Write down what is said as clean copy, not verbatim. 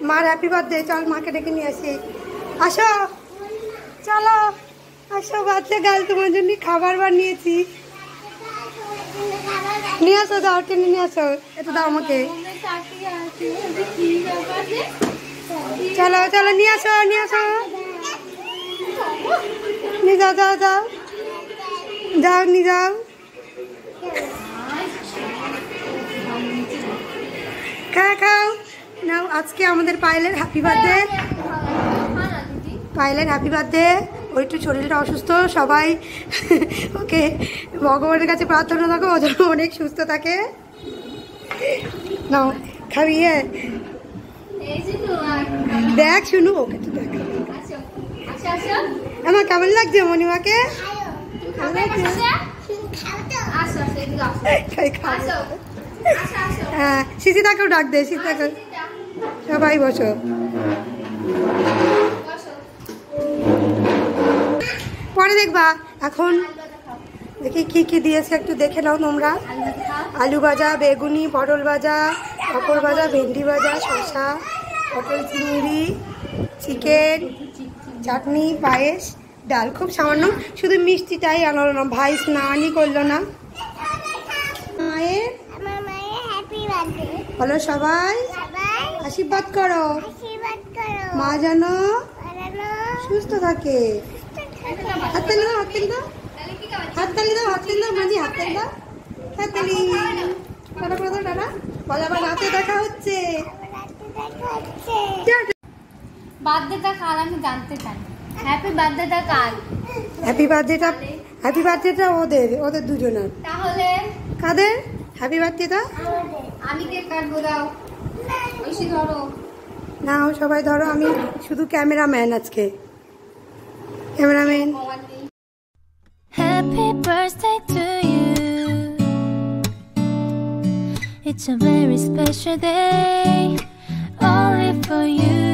মার happy birthday. চল মাকে ডেকে নিয়ে আসি। আসো, চলো আসো বাচ্চা গাল, তোমার জন্য খাবার বানিয়েছি। নিয়ে আসো, যাও টেনে নিয়ে আসো। এটা দাও আমাকে। চলো চলো নিয়ে আসো, নিয়ে আসো, নিয়ে যাও, যাও যাও যাও, নিয়ে যাও। খাও নাও। আজকে আমাদের পায়েলের হ্যাপি বার্থডে। পায়েলের হ্যাপি বার্থডে। ওর একটু শরীরটা অসুস্থ, সবাই ওকে ভগবানের কাছে প্রার্থনা থাকো ও যেন অনেক সুস্থ থাকে। নাও খাইয়ে দেখ, শুনু ওকে তো দেখ। আমার কেমন লাগছে মণিমাকে? হ্যাঁ, সিসিদাকেও ডাক দে, সিসিদাকে। সবাই বসো। পরে দেখবা। এখন দেখি কি কি দিয়েছে একটু দেখে নাও তোমরা। আলু ভাজা, বেগুনি, পটল ভাজা, পাঁপড় ভাজা, ভেন্ডি ভাজা, শসা, পটল চিংড়ি, চিকেন, চাটনি, পায়েস, ডাল। খুব সামান্য, শুধু মিষ্টিটাই আনলো না। ভাই স্নানই করলো না। মায়ের বলো সবাই আশীর্বাদ করো, মা যেন সুস্থ থাকে। হাততালি দাও, হাততালি দাও, হাততালি দাও, হাততালি দাও, মাঝি হাততালি দাও, হাততালি। টাটা করে দাও, টাটা। বলো আবার রাতে দেখা হচ্ছে। বার্থডেটা কাল আমি জানতে চাই। হ্যাপি বার্থডেটা কাল। হ্যাপি বার্থডেটা ওদের দুজনের। তাহলে কাদের হ্যাপি বার্থডেটা? আমি কেক কাটবো, দাও ঐশী ধরো। নাও সবাই ধরো, আমি শুধু ক্যামেরাম্যান আজকে, cameraman. Happy birthday to you. It's a very special day, only for you.